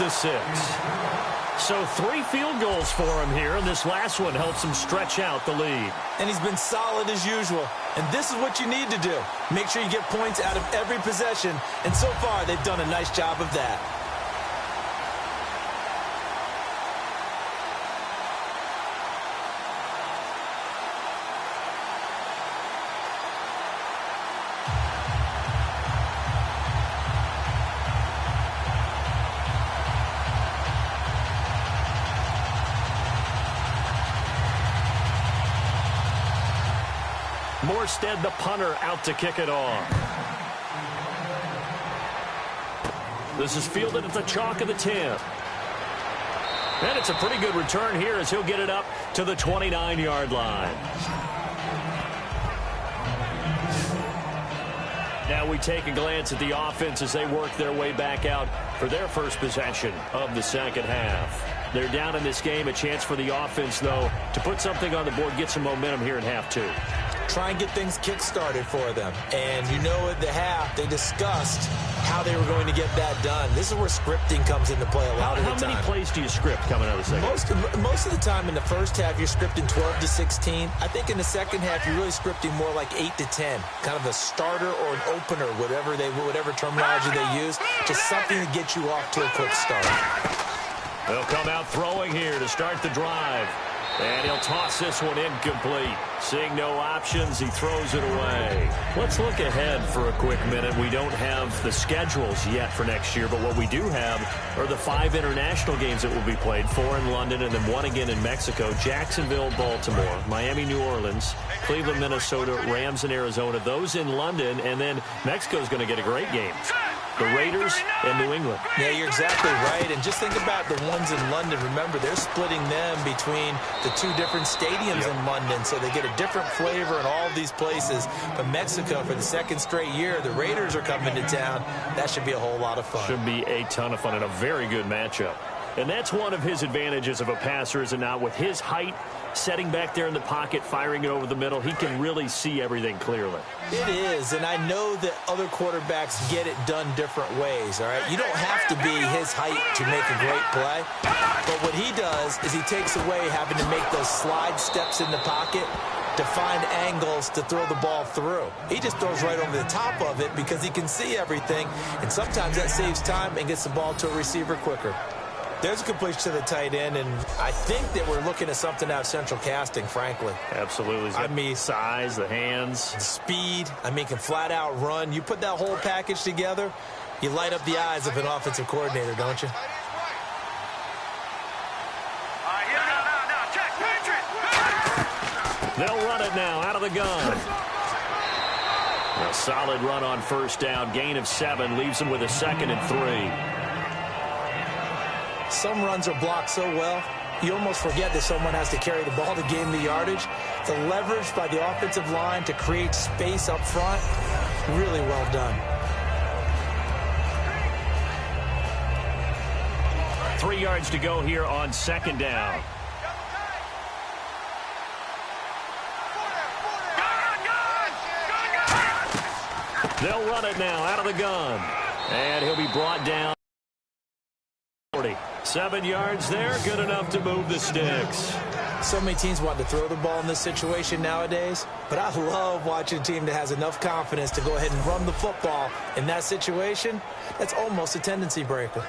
to 6. So 3 field goals for him here, and this last one helps him stretch out the lead. And he's been solid as usual. And this is what you need to do. Make sure you get points out of every possession. And so far, they've done a nice job of that. Morstead, the punter, out to kick it off. This is fielded at the chalk of the 10. And it's a pretty good return here as he'll get it up to the 29-yard line. Now we take a glance at the offense as they work their way back out for their first possession of the second half. They're down in this game. A chance for the offense, though, to put something on the board, get some momentum here in half 2. Try and get things kick-started for them. And you know at the half, they discussed how they were going to get that done. This is where scripting comes into play a lot of the time. How many plays do you script coming out of the second? Most of the time in the first half, you're scripting 12 to 16. I think in the second half, you're really scripting more like 8 to 10. Kind of a starter or an opener, whatever terminology they use. Just something to get you off to a quick start. They'll come out throwing here to start the drive. And he'll toss this one incomplete. Seeing no options, he throws it away. Let's look ahead for a quick minute. We don't have the schedules yet for next year, but what we do have are the 5 international games that will be played, 4 in London and then 1 again in Mexico. Jacksonville, Baltimore, Miami, New Orleans, Cleveland, Minnesota, Rams, and Arizona. Those in London, and then Mexico's going to get a great game. The Raiders and New England. Yeah, you're exactly right. And just think about the ones in London. Remember, they're splitting them between the 2 different stadiums in London, so they get a different flavor in all of these places. But Mexico, for the 2nd straight year, the Raiders are coming to town. That should be a whole lot of fun. Should be a ton of fun and a very good matchup. And that's one of his advantages of a passer, is it not? With his height, setting back there in the pocket, firing it over the middle, he can really see everything clearly. It is, and I know that other quarterbacks get it done different ways, all right? You don't have to be his height to make a great play, but what he does is he takes away having to make those slide steps in the pocket to find angles to throw the ball through. He just throws right over the top of it because he can see everything, and sometimes that saves time and gets the ball to a receiver quicker. There's a completion to the tight end, and I think that we're looking at something out of central casting, frankly. Absolutely. I mean, size, the hands. Speed. I mean, can flat out run. You put that whole package together, you light up the eyes of an offensive coordinator, don't you? They'll run it now out of the gun. A solid run on first down. Gain of 7 leaves them with a 2nd and 3. Some runs are blocked so well, you almost forget that someone has to carry the ball to gain the yardage. The leverage by the offensive line to create space up front, really well done. 3 yards to go here on 2nd down. They'll run it now out of the gun. And he'll be brought down. 7 yards there, good enough to move the sticks. So many teams want to throw the ball in this situation nowadays, but I love watching a team that has enough confidence to go ahead and run the football in that situation. That's almost a tendency breaker.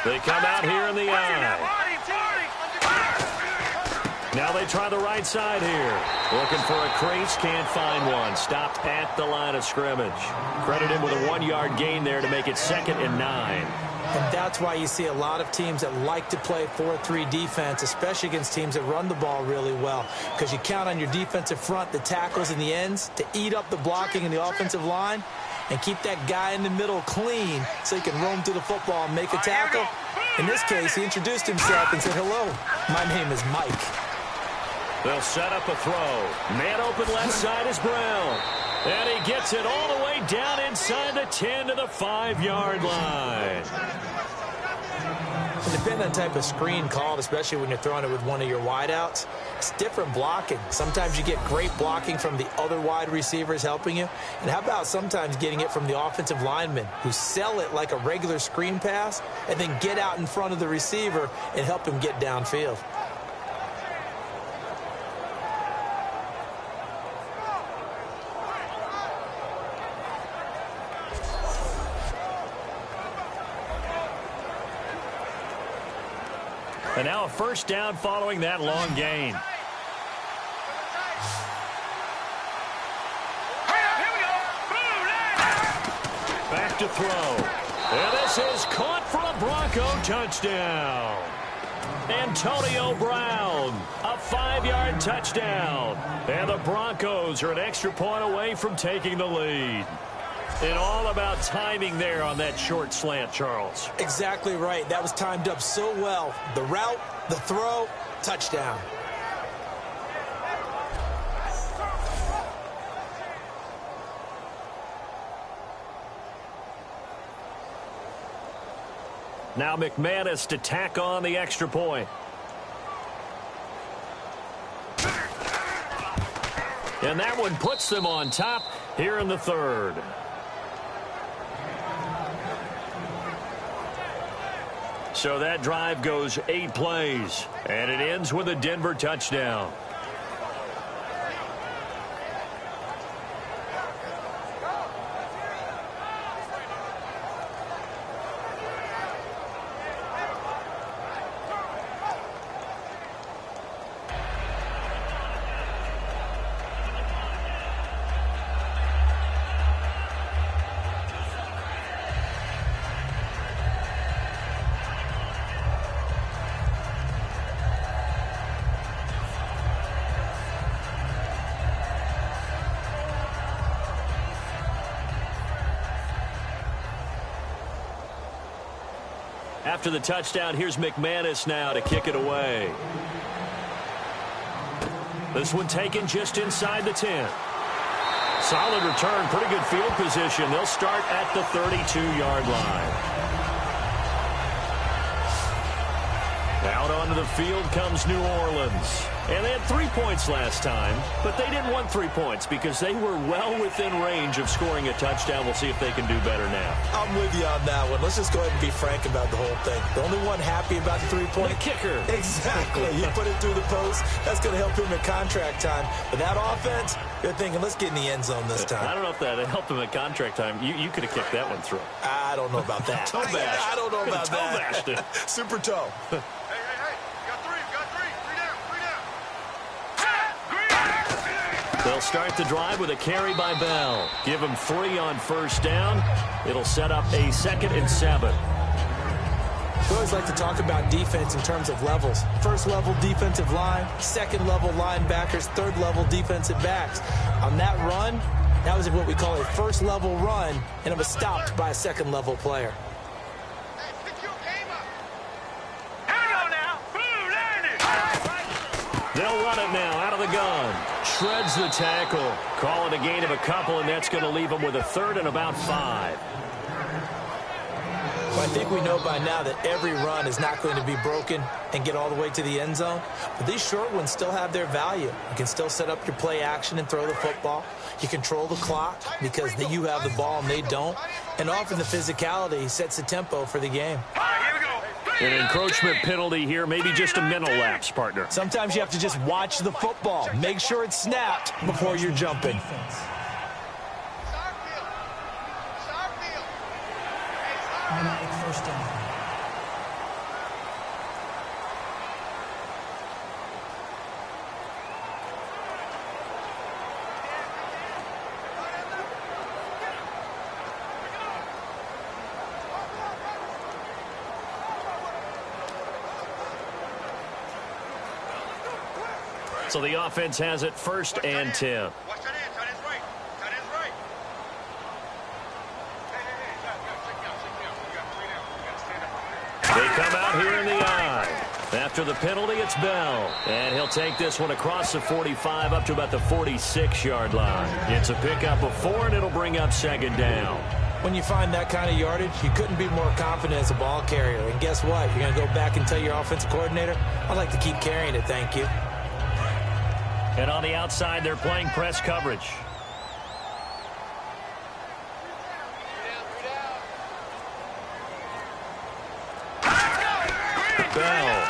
They come out here in the eye. Now they try the right side here. Looking for a crease, can't find one. Stopped at the line of scrimmage. Credit him with a 1-yard gain there to make it 2nd and 9. And that's why you see a lot of teams that like to play 4-3 defense, especially against teams that run the ball really well, because you count on your defensive front, the tackles and the ends, to eat up the blocking in the offensive line and keep that guy in the middle clean so he can roam through the football and make a tackle. In this case, he introduced himself and said, "Hello, my name is Mike." They'll set up a throw. Man open left side is Brown. And he gets it all the way down inside the 10 to the 5-yard line. And depending on the type of screen called, especially when you're throwing it with one of your wideouts, it's different blocking. Sometimes you get great blocking from the other wide receivers helping you. And how about sometimes getting it from the offensive linemen who sell it like a regular screen pass and then get out in front of the receiver and help him get downfield. And now a first down following that long gain. Back to throw. And this is caught for a Bronco touchdown. Antonio Brown, a 5-yard touchdown. And the Broncos are an extra point away from taking the lead. And all about timing there on that short slant, Charles. Exactly right. That was timed up so well. The route, the throw, touchdown. Now McManus to tack on the extra point. And that one puts them on top here in the third. So that drive goes 8 plays, and it ends with a Denver touchdown. After the touchdown, here's McManus now to kick it away. This one taken just inside the 10. Solid return, pretty good field position. They'll start at the 32-yard line. Out onto the field comes New Orleans. And they had 3 points last time, but they didn't want 3 points because they were well within range of scoring a touchdown. We'll see if they can do better now. I'm with you on that one. Let's just go ahead and be frank about the whole thing. The only one happy about the 3-point kicker. Exactly. You put it through the post. That's going to help him at contract time. But that offense, they're thinking, let's get in the end zone this time. I don't know if that helped him at contract time. You could have kicked that one through. I don't know about that. Toe bash. I don't know about that. Toe bashed it. Super toe. They'll start the drive with a carry by Bell. Give him 3 on first down. It'll set up a 2nd and 7. We always like to talk about defense in terms of levels. First level defensive line, second level linebackers, third level defensive backs. On that run, that was what we call a first level run, and it was stopped by a second level player. They'll run it now out of the gun. Shreds the tackle. Call it a gain of a couple, and that's going to leave them with a 3rd and about 5. Well, I think we know by now that every run is not going to be broken and get all the way to the end zone. But these short ones still have their value. You can still set up your play action and throw the football. You control the clock because you have the ball and they don't. And often the physicality sets the tempo for the game. An encroachment penalty here, maybe just a mental lapse, partner. Sometimes you have to just watch the football. Make sure it's snapped before you're jumping. First down. So the offense has it 1st and 10. They come out here in the eye. After the penalty, it's Bell. And he'll take this one across the 45 up to about the 46-yard line. It's a pickup of 4, and it'll bring up 2nd down. When you find that kind of yardage, you couldn't be more confident as a ball carrier. And guess what? You're going to go back and tell your offensive coordinator, I'd like to keep carrying it, thank you. And on the outside, they're playing press coverage. Bell.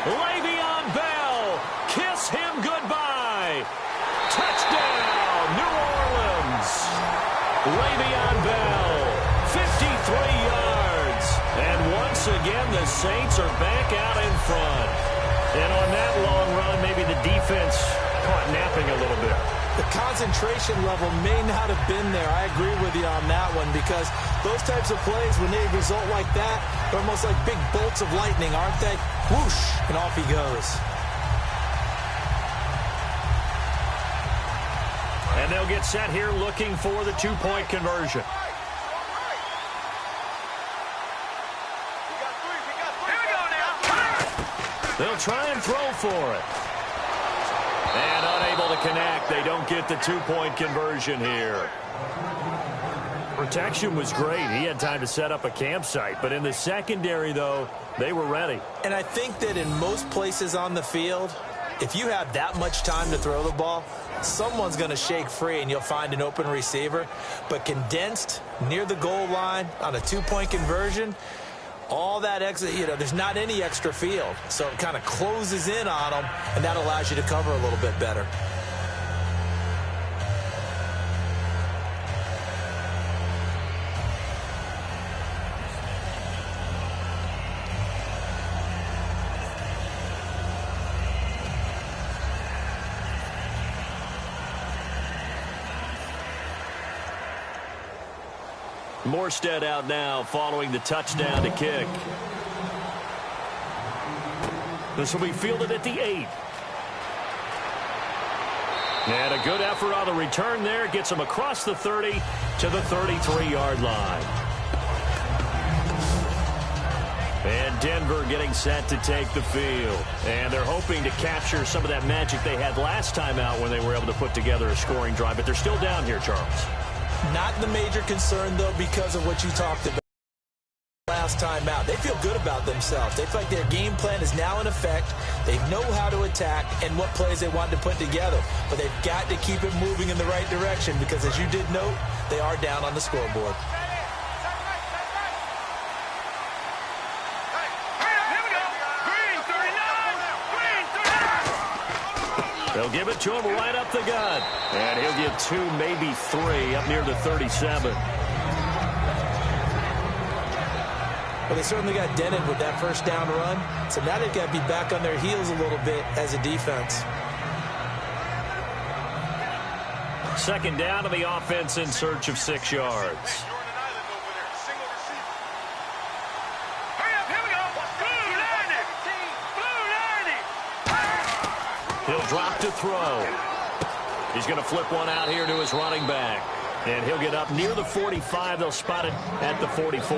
Le'Veon Bell. Kiss him goodbye. Touchdown, New Orleans. Le'Veon Bell, 53 yards. And once again, the Saints are back out in front. And on that long run, maybe the defense caught napping a little bit. The concentration level may not have been there. I agree with you on that one, because those types of plays, when they result like that, they're almost like big bolts of lightning, aren't they? Whoosh, and off he goes. And they'll get set here looking for the two-point conversion. They'll try and throw for it. And unable to connect. They don't get the two-point conversion here. Protection was great. He had time to set up a campsite. But in the secondary, though, they were ready. And I think that in most places on the field, if you have that much time to throw the ball, someone's going to shake free and you'll find an open receiver. But condensed near the goal line on a two-point conversion, all that extra, there's not any extra field. So it kind of closes in on them, and that allows you to cover a little bit better. Morstead out now following the touchdown to kick. This will be fielded at the 8. And a good effort on the return there. Gets him across the 30 to the 33-yard line. And Denver getting set to take the field. And they're hoping to capture some of that magic they had last time out when they were able to put together a scoring drive. But they're still down here, Charles. Not the major concern, though, because of what you talked about last time out. They feel good about themselves. They feel like their game plan is now in effect. They know how to attack and what plays they want to put together. But they've got to keep it moving in the right direction because, as you did note, they are down on the scoreboard. They'll give it to him right up the gut. And he'll get 2, maybe 3, up near the 37. Well, they certainly got dented with that first down run. So now they've got to be back on their heels a little bit as a defense. Second down to the offense in search of 6 yards. He'll drop to throw. He's going to flip one out here to his running back. And he'll get up near the 45. They'll spot it at the 44.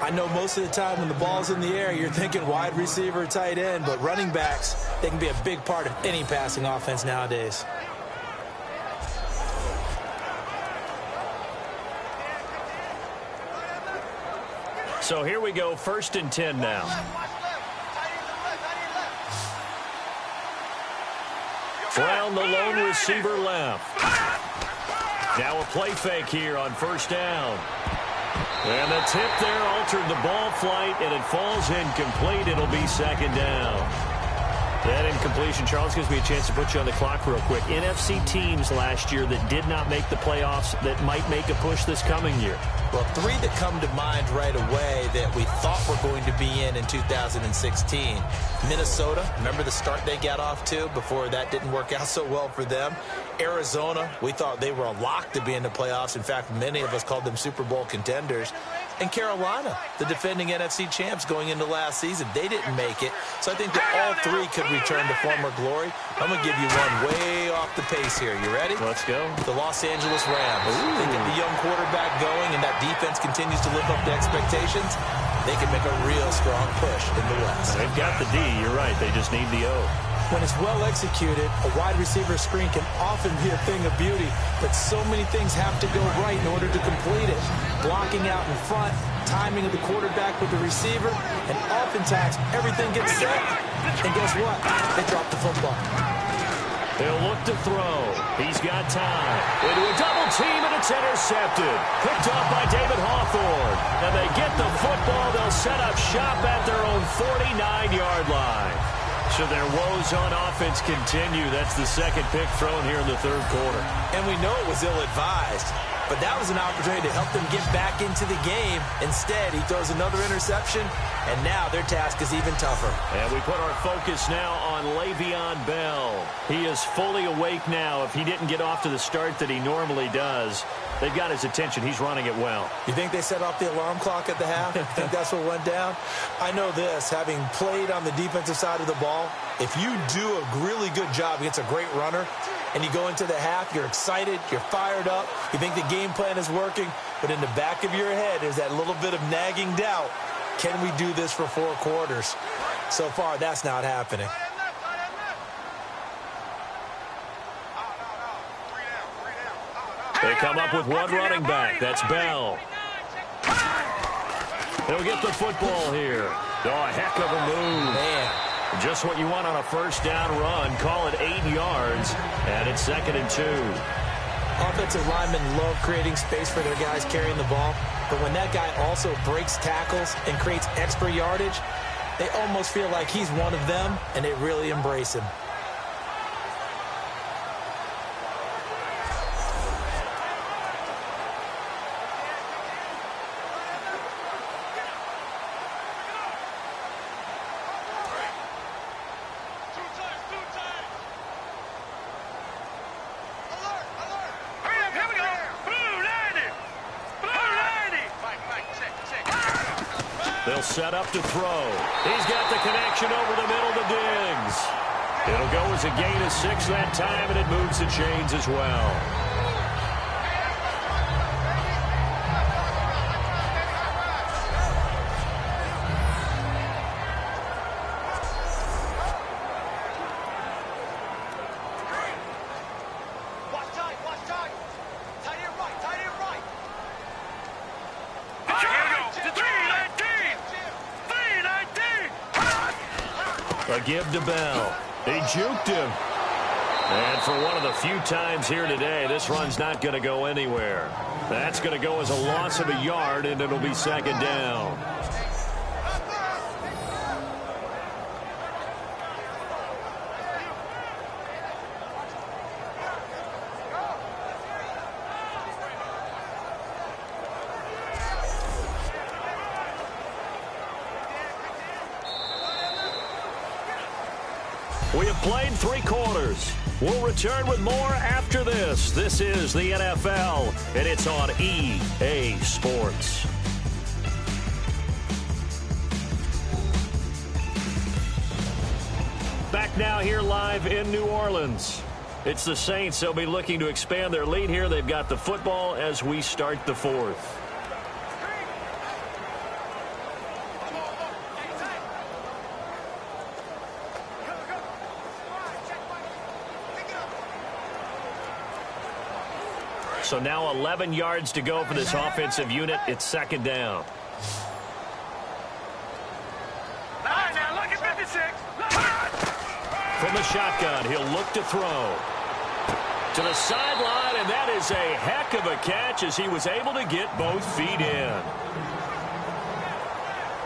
I know most of the time when the ball's in the air, you're thinking wide receiver, tight end. But running backs, they can be a big part of any passing offense nowadays. So here we go, 1st and 10 now. Brown, the lone receiver, left. Now a play fake here on 1st down. And the tip there altered the ball flight, and it falls incomplete. It'll be 2nd down. That incompletion, Charles, gives me a chance to put you on the clock real quick. NFC teams last year that did not make the playoffs that might make a push this coming year. Well, 3 that come to mind right away that we thought were going to be in 2016. Minnesota, remember the start they got off to before that didn't work out so well for them. Arizona, we thought they were a lock to be in the playoffs. In fact, many of us called them Super Bowl contenders. And Carolina, the defending NFC champs going into last season, they didn't make it. So I think that all 3 could return to former glory. I'm going to give you one way off the pace here. You ready? Let's go. The Los Angeles Rams. They get the young quarterback going, and that defense continues to live up to expectations. They can make a real strong push in the West. They've got the D. You're right. They just need the O. When it's well executed, a wide receiver screen can often be a thing of beauty, but so many things have to go right in order to complete it. Blocking out in front, timing of the quarterback with the receiver, and oftentimes everything gets set. And guess what? They drop the football. They'll look to throw. He's got time. Into a double team, and it's intercepted. Picked off by David Hawthorne. And they get the football. They'll set up shop at their own 49-yard line. So their woes on offense continue. That's the second pick thrown here in the third quarter. And we know it was ill-advised, but that was an opportunity to help them get back into the game. Instead, he throws another interception, and now their task is even tougher. And we put our focus now on Le'Veon Bell. He is fully awake now. If he didn't get off to the start that he normally does, they've got his attention. He's running it well. You think they set off the alarm clock at the half? You think that's what went down? I know this, having played on the defensive side of the ball, if you do a really good job against a great runner, and you go into the half, you're excited, you're fired up, you think the game plan is working, but in the back of your head is that little bit of nagging doubt. Can we do this for 4 quarters? So far, that's not happening. They come up with one running back. That's Bell. They'll get the football here. Oh, a heck of a move. Man. Just what you want on a first down run. Call it 8 yards, and it's 2nd and 2. Offensive linemen love creating space for their guys carrying the ball, but when that guy also breaks tackles and creates extra yardage, they almost feel like he's one of them, and they really embrace him. They'll set up to throw. He's got the connection over the middle to Diggs. It'll go as a gain of 6 that time, and it moves the chains as well. A give to Bell. He juked him. And for one of the few times here today, this run's not going to go anywhere. That's going to go as a loss of a yard, and it'll be 2nd down. We have played 3 quarters. We'll return with more after this. This is the NFL, and it's on EA Sports. Back now here live in New Orleans. It's the Saints. They'll be looking to expand their lead here. They've got the football as we start the 4th. So now 11 yards to go for this offensive unit. It's 2nd down. Now look at 56. From the shotgun, he'll look to throw. To the sideline, and that is a heck of a catch as he was able to get both feet in.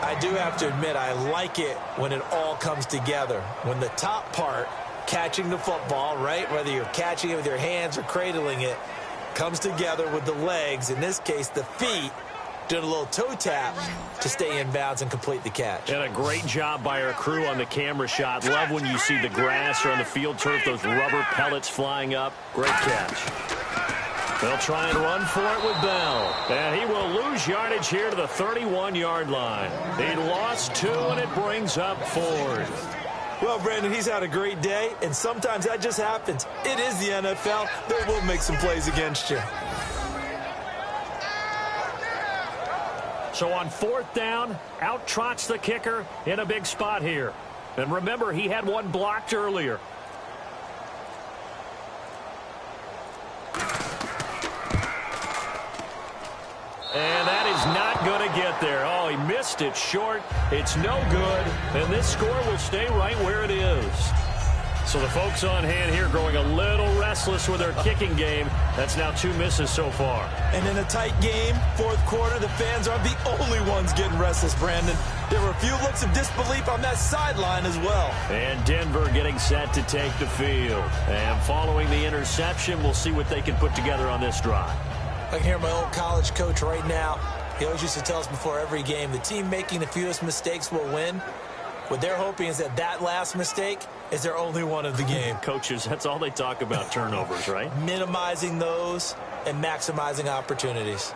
I do have to admit, I like it when it all comes together. When the top part, catching the football, right, whether you're catching it with your hands or cradling it, comes together with the legs, in this case the feet, doing a little toe tap to stay in bounds and complete the catch. And a great job by our crew on the camera shot. Love when you see the grass or on the field turf, those rubber pellets flying up. Great catch. They'll try and run for it with Bell. And he will lose yardage here to the 31-yard line. He lost 2, and it brings up 4th. Well, Brandon, he's had a great day, and sometimes that just happens. It is the NFL. They will make some plays against you. So on 4th down, out trots the kicker in a big spot here. And remember, he had one blocked earlier. And that is not going to get there. Oh, he missed it short. It's no good. And this score will stay right where it is. So the folks on hand here growing a little restless with their kicking game. That's now 2 misses so far. And in a tight game, fourth quarter, the fans aren't the only ones getting restless, Brandon. There were a few looks of disbelief on that sideline as well. And Denver getting set to take the field. And following the interception, we'll see what they can put together on this drive. I can hear my old college coach right now. He always used to tell us before every game, the team making the fewest mistakes will win. What they're hoping is that last mistake is their only one of the game. Coaches, that's all they talk about, turnovers, right? Minimizing those and maximizing opportunities.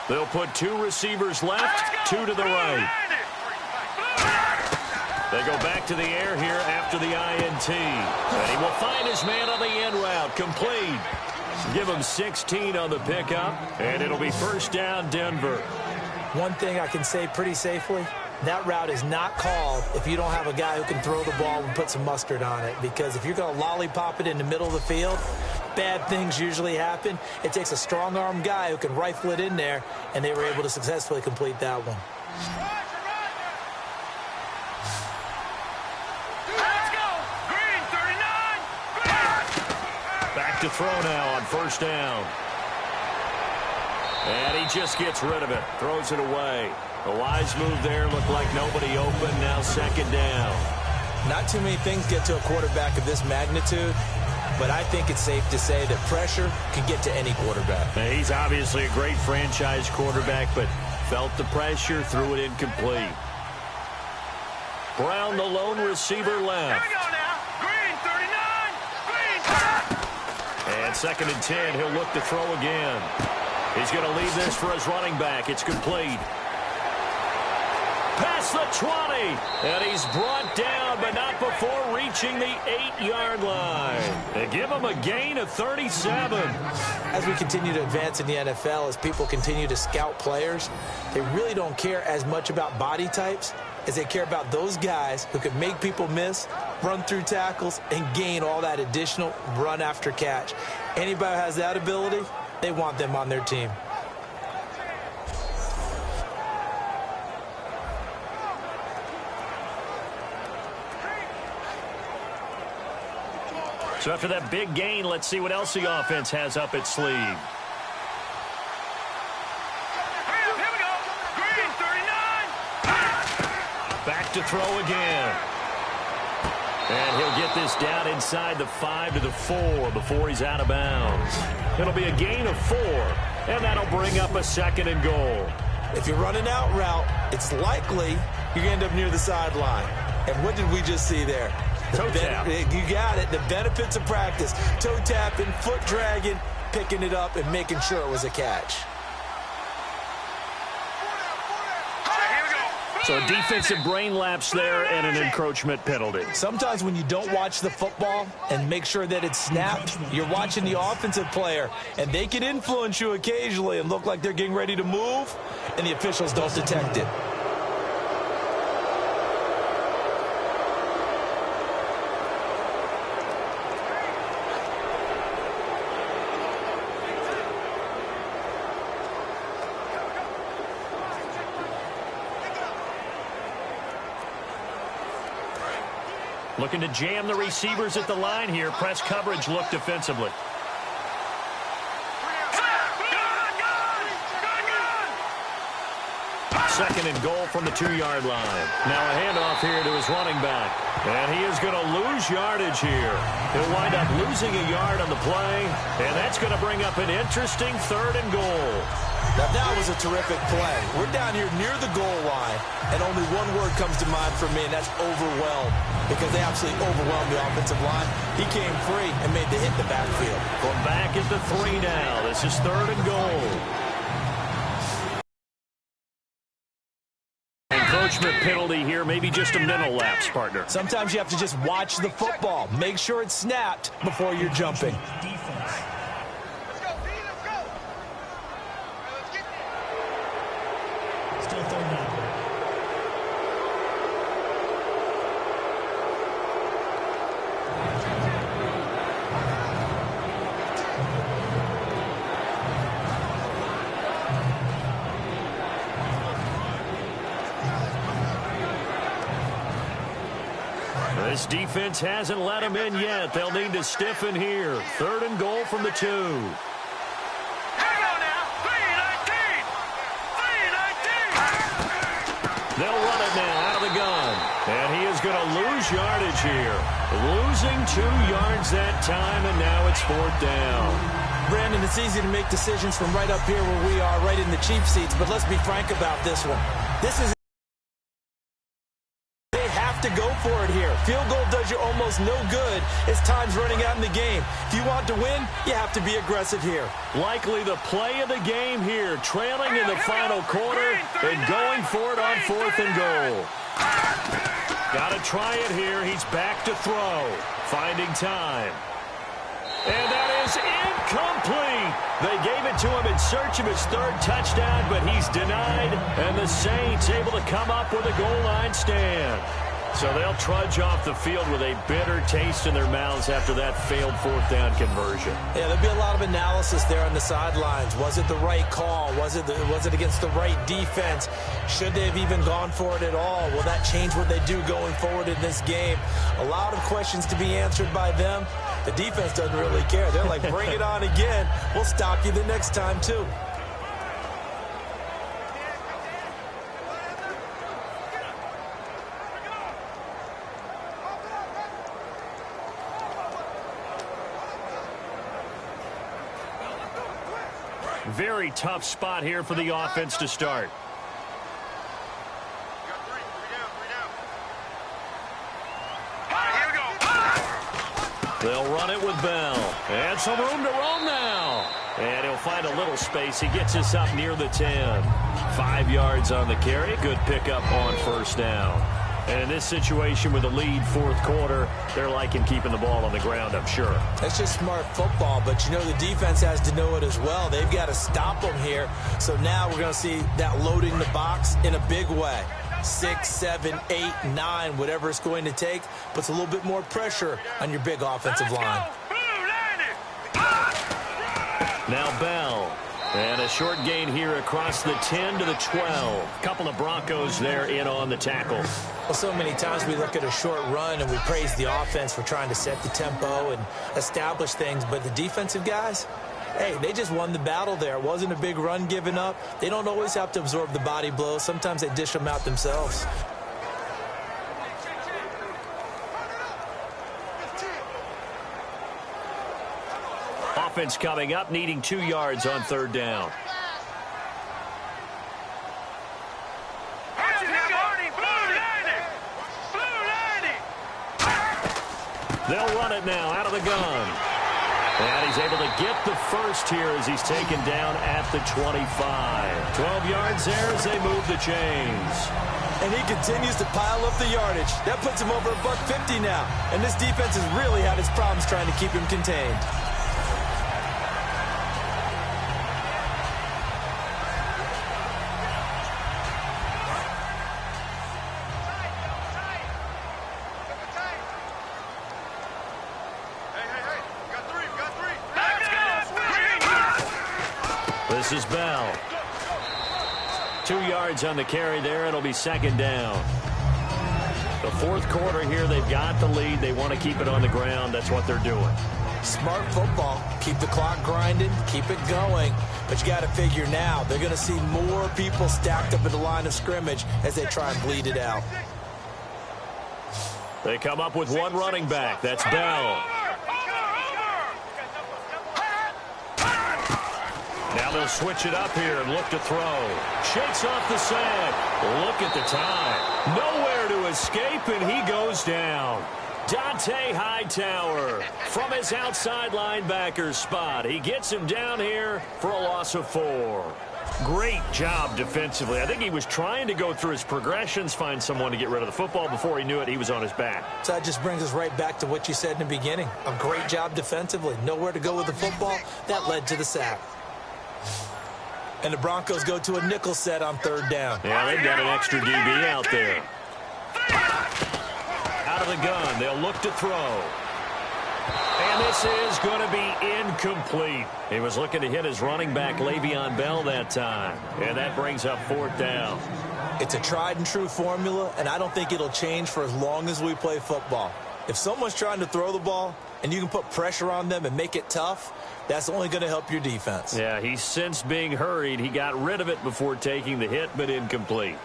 They'll put 2 receivers left, 2 to the right. They go back to the air here after the INT. And he will find his man on the end route, complete. Give him 16 on the pickup, and it'll be first down, Denver. One thing I can say pretty safely, that route is not called if you don't have a guy who can throw the ball and put some mustard on it. Because if you're going to lollipop it in the middle of the field, bad things usually happen. It takes a strong-arm guy who can rifle it in there, and they were able to successfully complete that one. To throw now on first down. And he just gets rid of it. Throws it away. A wise move there. Looked like nobody open. Now second down. Not too many things get to a quarterback of this magnitude, but I think it's safe to say that pressure can get to any quarterback. Now, he's obviously a great franchise quarterback, but felt the pressure, threw it incomplete. Brown, the lone receiver, left. Here we go now. Green, 39. Green. And second and 10, he'll look to throw again. He's going to leave this for his running back. It's complete. Past the 20. And he's brought down, but not before reaching the 8-yard line. They give him a gain of 37. As we continue to advance in the NFL, as people continue to scout players, they really don't care as much about body types as they care about those guys who can make people miss, run through tackles, and gain all that additional run after catch. Anybody who has that ability, they want them on their team. So after that big gain, let's see what else the offense has up its sleeve. Here we go. Green, 39. Back to throw again. And he'll get this down inside the 5 to the 4 before he's out of bounds. It'll be a gain of 4, and that'll bring up a second and goal. If you're running out route, it's likely you're going to end up near the sideline. And what did we just see there? Toe tap. You got it. The benefits of practice. Toe tapping, foot dragging, picking it up, and making sure it was a catch. So a defensive brain lapse there and an encroachment penalty. Sometimes when you don't watch the football and make sure that it's snapped, you're watching the offensive player, and they can influence you occasionally and look like they're getting ready to move, and the officials don't detect it. Looking to jam the receivers at the line here. Press coverage look defensively. Second and goal from the 2-yard line. Now a handoff here to his running back. And he is going to lose yardage here. He'll wind up losing a yard on the play. And that's going to bring up an interesting 3rd and goal. Now, that was a terrific play. We're down here near the goal line, and only one word comes to mind for me, and that's overwhelmed, because they absolutely overwhelmed the offensive line. He came free and made the hit in the backfield. From back at the 3 now. This is 3rd and goal. Encroachment penalty here, maybe just a mental lapse, partner. Sometimes you have to just watch the football. Make sure it's snapped before you're jumping. This defense hasn't let them in yet. They'll need to stiffen here. 3rd and goal from the 2. Hang on now. 3-19. 3-19. They'll run it now out of the gun. And he is going to lose yardage here. Losing 2 yards that time, and now it's 4th down. Brandon, it's easy to make decisions from right up here where we are, right in the cheap seats, but let's be frank about this one. This is to go for it here. Field goal does you almost no good as time's running out in the game. If you want to win, you have to be aggressive here. Likely the play of the game here, trailing in the final quarter and going for it on 4th and goal. Got to try it here. He's back to throw. Finding time. And that is incomplete. They gave it to him in search of his 3rd touchdown, but he's denied, and the Saints able to come up with a goal line stand. So they'll trudge off the field with a bitter taste in their mouths after that failed 4th down conversion. Yeah, there'll be a lot of analysis there on the sidelines. Was it the right call? Was it against the right defense? Should they have even gone for it at all? Will that change what they do going forward in this game? A lot of questions to be answered by them. The defense doesn't really care. They're like, bring it on again. We'll stop you the next time, too. Very tough spot here for the offense to start. They'll run it with Bell. And some room to roam now. And he'll find a little space. He gets us up near the 10. 5 yards on the carry. Good pickup on 1st down. And in this situation with a lead 4th quarter, they're liking keeping the ball on the ground, I'm sure. That's just smart football, but you know the defense has to know it as well. They've got to stop them here. So now we're going to see that loading the box in a big way. 6, 7, 8, 9, whatever it's going to take, puts a little bit more pressure on your big offensive line. Now Bell. And a short gain here across the 10 to the 12. Couple of Broncos there in on the tackle. Well, so many times we look at a short run and we praise the offense for trying to set the tempo and establish things. But the defensive guys, hey, they just won the battle there. It wasn't a big run given up. They don't always have to absorb the body blows. Sometimes they dish them out themselves. Offense coming up, needing 2 yards on 3rd down. They'll run it now out of the gun. And he's able to get the first here as he's taken down at the 25. 12 yards there as they move the chains. And he continues to pile up the yardage. That puts him over $150 now. And this defense has really had its problems trying to keep him contained. This is Bell. 2 yards on the carry there. It'll be 2nd down. The 4th quarter here, they've got the lead. They want to keep it on the ground. That's what they're doing. Smart football. Keep the clock grinding. Keep it going. But you got to figure now, they're going to see more people stacked up at the line of scrimmage as they try and bleed it out. They come up with one running back. That's Bell. Now they'll switch it up here and look to throw. Shakes off the sack. Look at the time. Nowhere to escape, and he goes down. Dante Hightower from his outside linebacker spot. He gets him down here for a loss of 4. Great job defensively. I think he was trying to go through his progressions, find someone to get rid of the football. Before he knew it, he was on his back. So that just brings us right back to what you said in the beginning. A great job defensively. Nowhere to go with the football. That led to the sack. And the Broncos go to a nickel set on third down. Yeah, they've got an extra DB out there. Out of the gun, they'll look to throw. And this is going to be incomplete. He was looking to hit his running back, Le'Veon Bell, that time. And that brings up fourth down. It's a tried-and-true formula, and I don't think it'll change for as long as we play football. If someone's trying to throw the ball and you can put pressure on them and make it tough, that's only going to help your defense. Yeah, he's since being hurried. He got rid of it before taking the hit, but incomplete.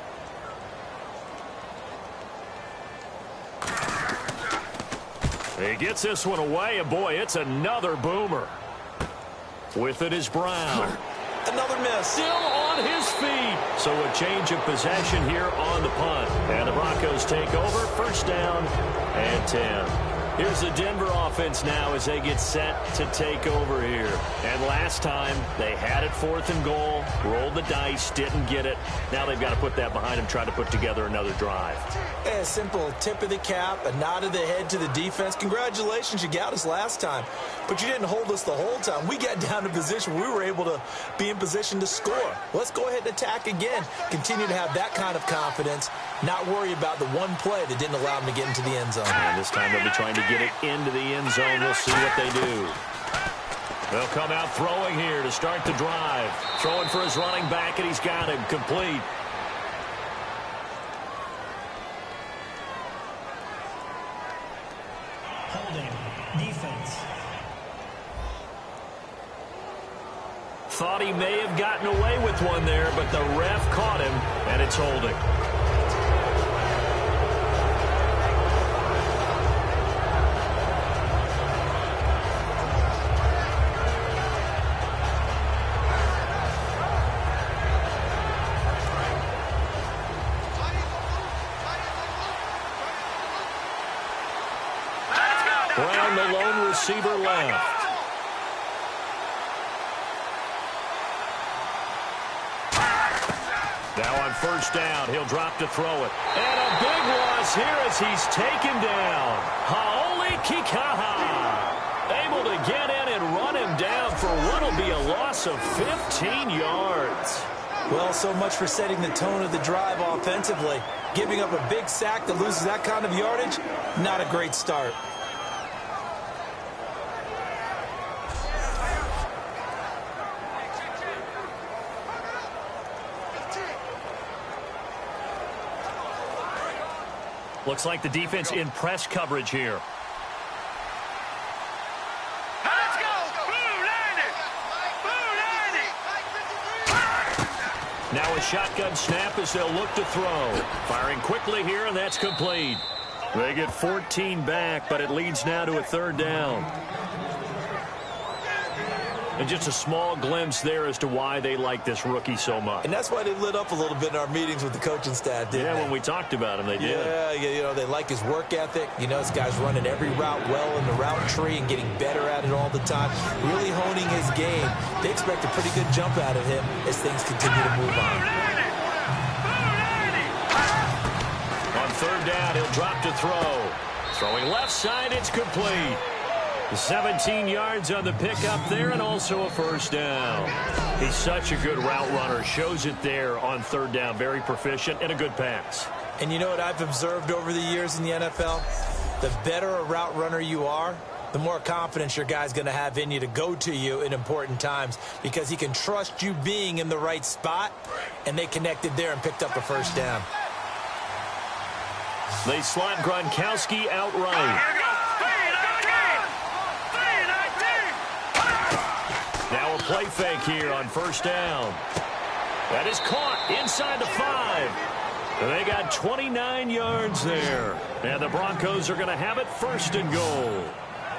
He gets this one away, and boy, it's another boomer. With it is Brown. Another miss. Still on his feet. So a change of possession here on the punt. And the Broncos take over. First down and 10. Here's the Denver offense now as they get set to take over here. And last time, they had it 4th and goal, rolled the dice, didn't get it. Now they've got to put that behind them, try to put together another drive. A simple tip of the cap, a nod of the head to the defense. Congratulations, you got us last time. But you didn't hold us the whole time. We got down to position where we were able to be in position to score. Let's go ahead and attack again. Continue to have that kind of confidence, not worry about the one play that didn't allow them to get into the end zone. And this time they'll be trying to get it into the end zone. We'll see what they do. They'll come out throwing here to start the drive. Throwing for his running back, and he's got him complete. Holding. Defense. Thought he may have gotten away with one there, but the ref caught him, and it's holding. Brown, the lone receiver, left. Now on first down, he'll drop to throw it. And a big loss here as he's taken down. Haoli Kikaha able to get in and run him down for what will be a loss of 15 yards. Well, so much for setting the tone of the drive offensively. Giving up a big sack that loses that kind of yardage, not a great start. Looks like the defense in press coverage here. Let's go! Blue landing! Blue landing! Now a shotgun snap as they'll look to throw. Firing quickly here, and that's complete. They get 14 back, but it leads now to a third down. And just a small glimpse there as to why they like this rookie so much. And that's why they lit up a little bit in our meetings with the coaching staff, didn't they? Yeah, when we talked about him, they did. Yeah, you know, they like his work ethic. You know, this guy's running every route well in the route tree and getting better at it all the time. Really honing his game. They expect a pretty good jump out of him as things continue to move on. On third down, he'll drop to throw. Throwing left side, it's complete. 17 yards on the pickup there, and also a first down. He's such a good route runner. Shows it there on third down. Very proficient and a good pass. And you know what I've observed over the years in the NFL? The better a route runner you are, the more confidence your guy's going to have in you to go to you in important times because he can trust you being in the right spot, and they connected there and picked up a first down. They slot Gronkowski outright. Now a play fake here on first down. That is caught inside the 5. They got 29 yards there. And the Broncos are going to have it first and goal.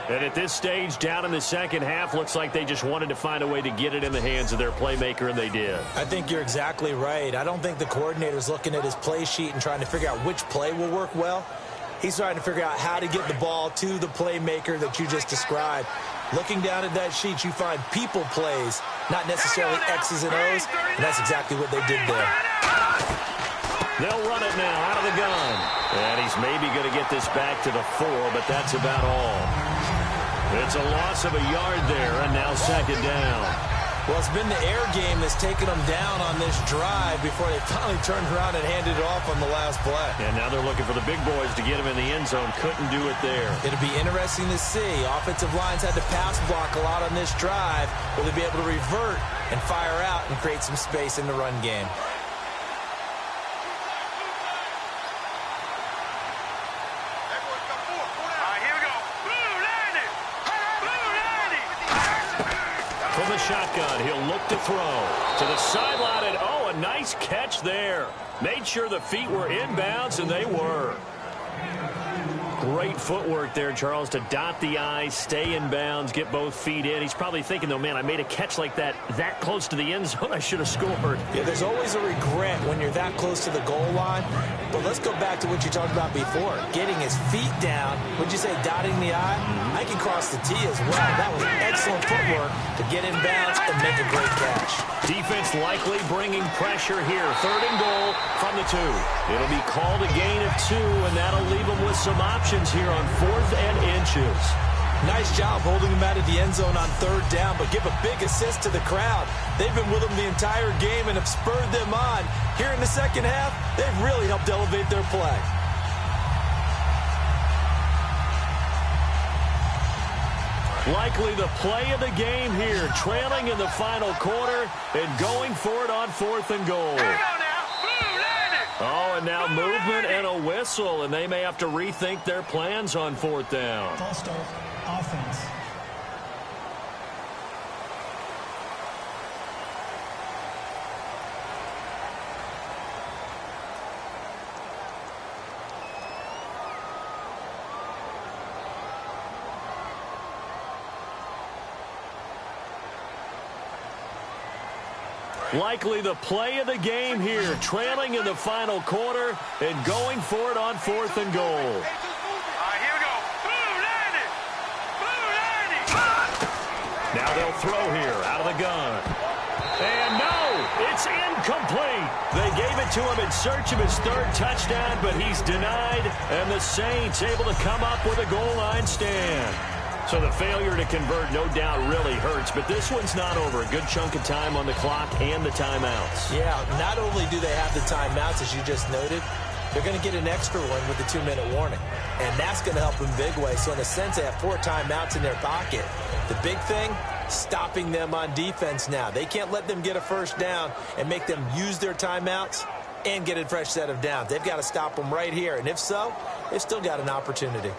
And at this stage, down in the second half, looks like they just wanted to find a way to get it in the hands of their playmaker, and they did. I think you're exactly right. I don't think the coordinator's looking at his play sheet and trying to figure out which play will work well. He's trying to figure out how to get the ball to the playmaker that you just described. Looking down at that sheet, you find people plays, not necessarily X's and O's, and that's exactly what they did there. They'll run it now out of the gun. And he's maybe going to get this back to the 4, but that's about all. It's a loss of a yard there, and now second down. Well, it's been the air game that's taken them down on this drive before they finally turned around and handed it off on the last play. And now they're looking for the big boys to get him in the end zone. Couldn't do it there. It'll be interesting to see. Offensive lines had to pass block a lot on this drive. Will they be able to revert and fire out and create some space in the run game? From the shotgun, he'll look to throw. To the sideline, and oh, a nice catch there. Made sure the feet were inbounds, and they were. Great footwork there, Charles, to dot the I, stay in bounds, get both feet in. He's probably thinking, though, man, I made a catch like that close to the end zone. I should have scored. Yeah, there's always a regret when you're that close to the goal line. But let's go back to what you talked about before. Getting his feet down. Would you say dotting the I? I can cross the T as well. That was excellent footwork to get in bounds and make a great catch. Defense likely bringing pressure here. 3rd and goal from the 2. It'll be called a gain of 2, and that'll leave them with some options here on 4th and inches. Nice job holding him out of the end zone on 3rd down, but give a big assist to the crowd. They've been with him the entire game and have spurred them on. Here in the second half, they've really helped elevate their play. Likely the play of the game here, trailing in the final quarter and going for it on 4th and goal. Oh, and now movement and a whistle, and they may have to rethink their plans on 4th down. False start, offense. Likely the play of the game here, trailing in the final quarter and going for it on 4th and goal. All right, here we go. Blue landing. Blue landing. Now they'll throw here out of the gun. And no, it's incomplete. They gave it to him in search of his 3rd touchdown, but he's denied, and the Saints able to come up with a goal line stand. So the failure to convert, no doubt, really hurts. But this one's not over. A good chunk of time on the clock and the timeouts. Yeah, not only do they have the timeouts, as you just noted, they're going to get an extra one with the 2-minute warning. And that's going to help them big way. So in a sense, they have 4 timeouts in their pocket. The big thing, stopping them on defense now. They can't let them get a 1st down and make them use their timeouts and get a fresh set of downs. They've got to stop them right here. And if so, they've still got an opportunity.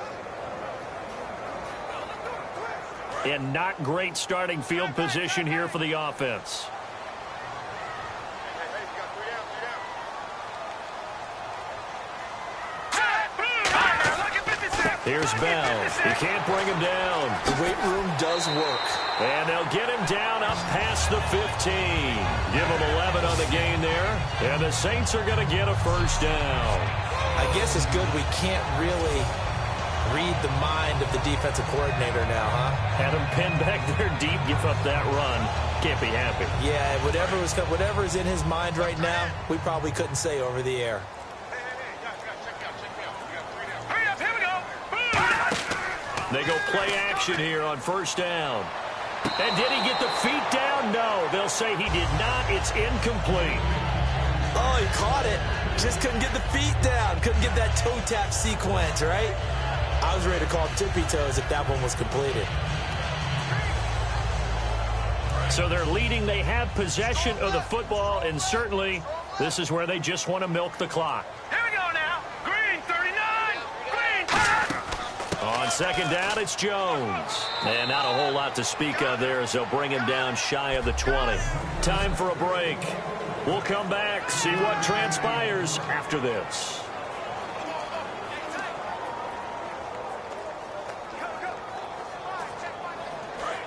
And not great starting field position here for the offense. Here's Bell. He can't bring him down. The weight room does work. And they'll get him down up past the 15. Give him 11 on the gain there. And the Saints are going to get a 1st down. I guess it's good we can't really read the mind of the defensive coordinator now, huh? Had him pinned back there deep, give up that run. Can't be happy. Yeah, whatever is in his mind right now, we probably couldn't say over the air. Hurry up, here we go. They go play action here on 1st down. And did he get the feet down? No, they'll say he did not. It's incomplete. Oh, he caught it. Just couldn't get the feet down. Couldn't get that toe tap sequence, right? I was ready to call tippy toes if that one was completed. So they're leading. They have possession of the football, and certainly this is where they just want to milk the clock. Here we go now. Green, 39. Green. On 2nd down, it's Jones. And not a whole lot to speak of there as they'll bring him down shy of the 20. Time for a break. We'll come back, see what transpires after this.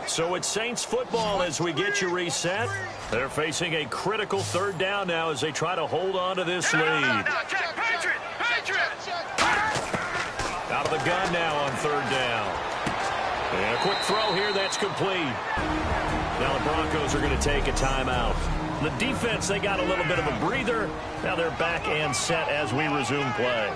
So it's Saints football as we get you reset. They're facing a critical 3rd down now as they try to hold on to this lead. Patriot. Out of the gun now on 3rd down. And a quick throw here, that's complete. Now the Broncos are going to take a timeout. The defense, they got a little bit of a breather. Now they're back and set as we resume play.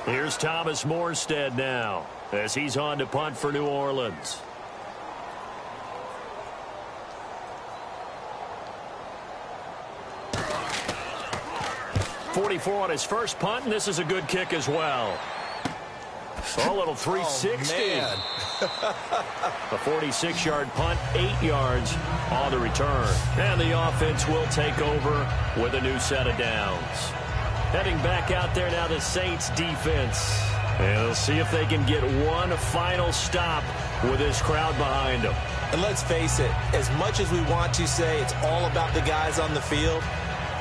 Here's Thomas Morstead now as he's on to punt for New Orleans. .44 on his first punt, and this is a good kick as well. Saw a little 360. A 46-yard punt, 8 yards on the return. And the offense will take over with a new set of downs. Heading back out there now, the Saints defense. And they'll see if they can get one final stop with this crowd behind them. And let's face it, as much as we want to say it's all about the guys on the field,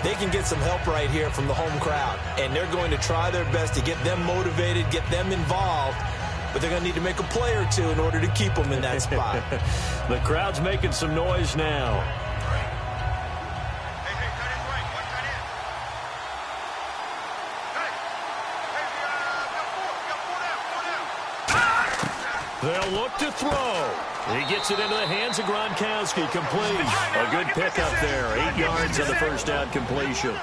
they can get some help right here from the home crowd. And they're going to try their best to get them motivated, get them involved. But they're going to need to make a play or two in order to keep them in that spot. The crowd's making some noise now. They'll look to throw. He gets it into the hands of Gronkowski. Complete. A good pickup there. 8 yards on the first down completion.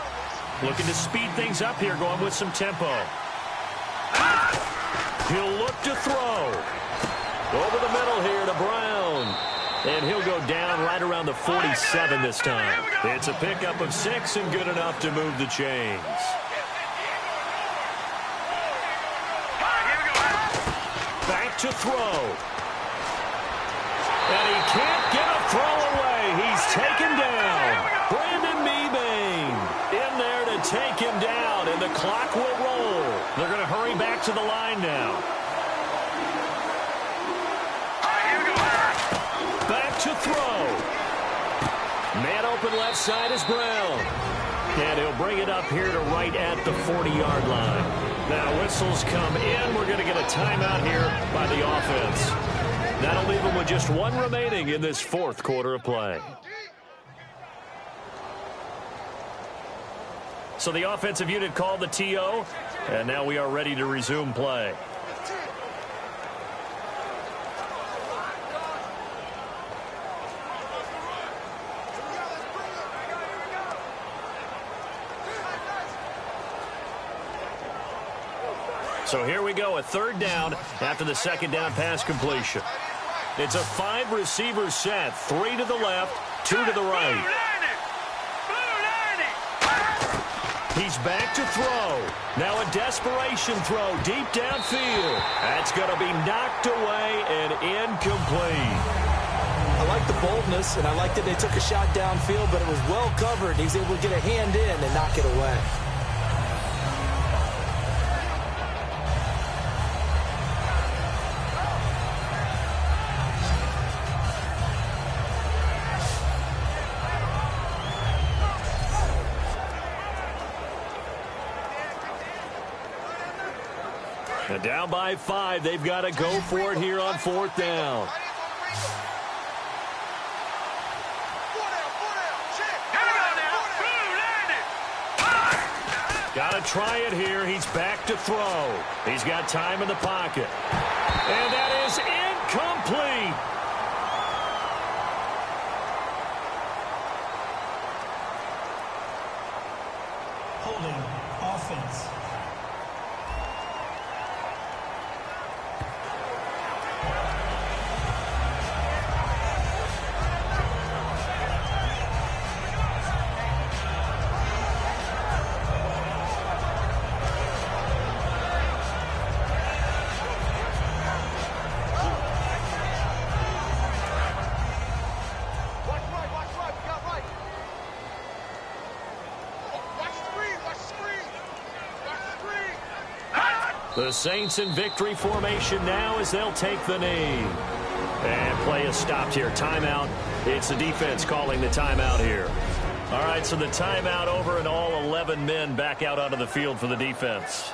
Looking to speed things up here, going with some tempo. He'll look to throw. Over the middle here to Brown. And he'll go down right around the 47 this time. It's a pickup of 6 and good enough to move the chains. Back to throw. And he can't get a throw away. He's taken down. Brandon Mebane in there to take him down, and the clock will roll. They're going to hurry back to the line now. Back to throw. Man open left side is Brown. And he'll bring it up here to right at the 40-yard line. Now whistles come in. We're going to get a timeout here by the offense. That'll leave them with just one remaining in this fourth quarter of play. So the offensive unit called the TO, and now we are ready to resume play. So here we go, a third down after the second down pass completion. It's a 5-receiver set, 3 to the left, 2 to the right. He's back to throw. Now a desperation throw deep downfield. That's going to be knocked away and incomplete. I like the boldness, and I like that they took a shot downfield, but it was well covered. He's able to get a hand in and knock it away. And down by 5, they've got to go for it here on fourth down. Got to try it here. He's back to throw. He's got time in the pocket. And that is incomplete. Holding offense. The Saints in victory formation now as they'll take the knee. And play is stopped here. Timeout. It's the defense calling the timeout here. All right, so the timeout over and all 11 men back out onto the field for the defense.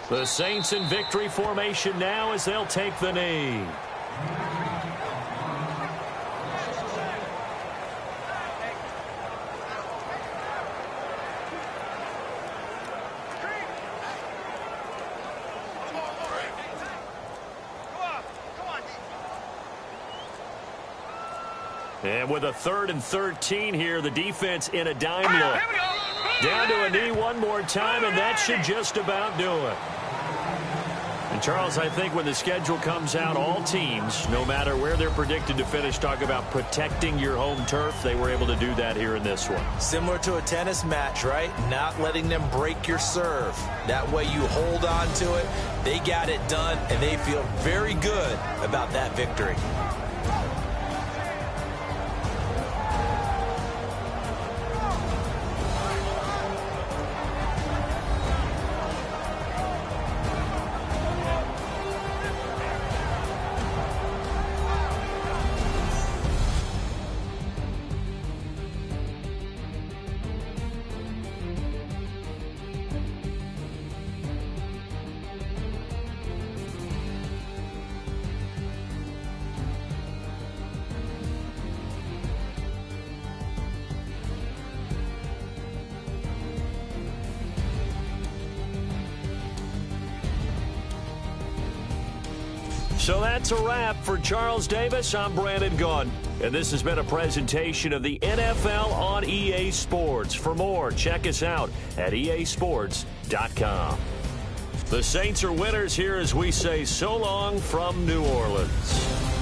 The Saints in victory formation now as they'll take the knee. And with a 3rd and 13 here, the defense in a dime look. Down to a knee one more time, and that should just about do it. And, Charles, I think when the schedule comes out, all teams, no matter where they're predicted to finish, talk about protecting your home turf. They were able to do that here in this one. Similar to a tennis match, right? Not letting them break your serve. That way you hold on to it. They got it done, and they feel very good about that victory. So that's a wrap for Charles Davis. I'm Brandon Gunn, and this has been a presentation of the NFL on EA Sports. For more, check us out at easports.com. The Saints are winners here as we say so long from New Orleans.